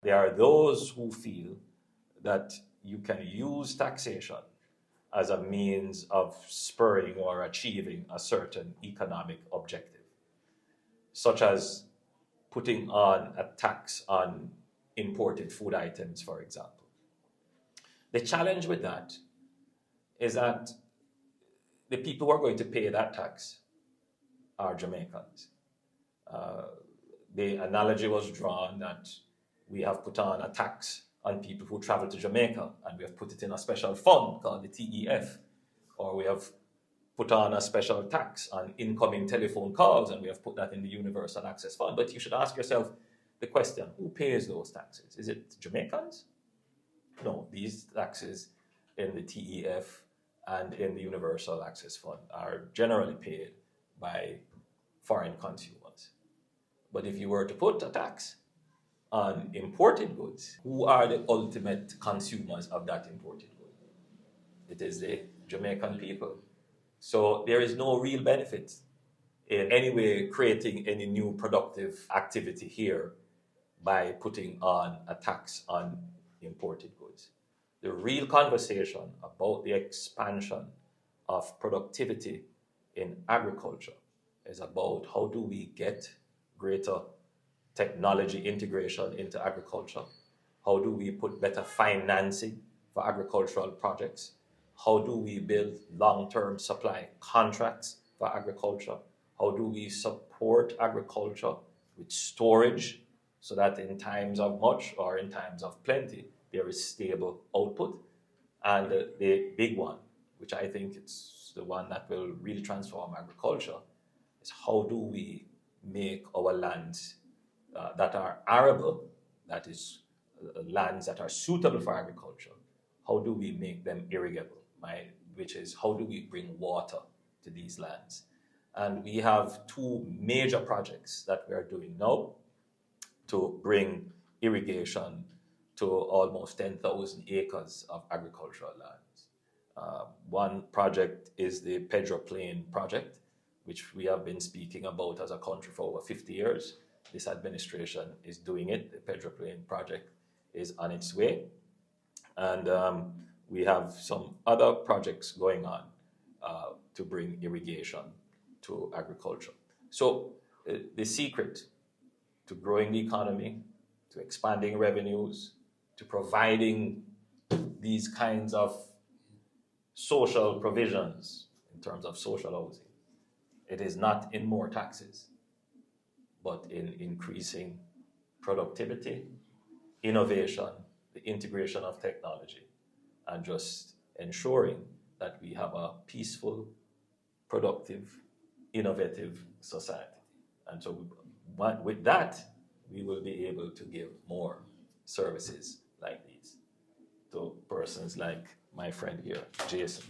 there are those who feel that you can use taxation as a means of spurring or achieving a certain economic objective, such as putting on a tax on imported food items, for example. The challenge with that is that the people who are going to pay that tax are Jamaicans. The analogy was drawn that we have put on a tax on people who travel to Jamaica, and we have put it in a special fund called the TEF, or we have put on a special tax on incoming telephone calls, and we have put that in the Universal Access Fund. But you should ask yourself the question, who pays those taxes? Is it Jamaicans? No, these taxes in the TEF and in the Universal Access Fund are generally paid by foreign consumers. But if you were to put a tax on imported goods, who are the ultimate consumers of that imported good? It is the Jamaican people. So there is no real benefit in any way creating any new productive activity here by putting on a tax on imported goods. The real conversation about the expansion of productivity in agriculture is about how do we get greater technology integration into agriculture? How do we put better financing for agricultural projects? How do we build long-term supply contracts for agriculture? How do we support agriculture with storage so that in times of much or in times of plenty, there is stable output? And the big one, which I think it's the one that will really transform agriculture, is how do we make our lands that are arable, that is lands that are suitable for agriculture, how do we make them irrigable? Which is how do we bring water to these lands? And we have two major projects that we are doing now to bring irrigation to almost 10,000 acres of agricultural lands. One project is the Pedro Plain project, which we have been speaking about as a country for over 50 years. This administration is doing it. The Pedro Plain project is on its way. And we have some other projects going on to bring irrigation to agriculture. So the secret to growing the economy, to expanding revenues, to providing these kinds of social provisions in terms of social housing, it is not in more taxes, but in increasing productivity, innovation, the integration of technology, and just ensuring that we have a peaceful, productive, innovative society. And so with that, we will be able to give more services like these to persons like my friend here, Jason.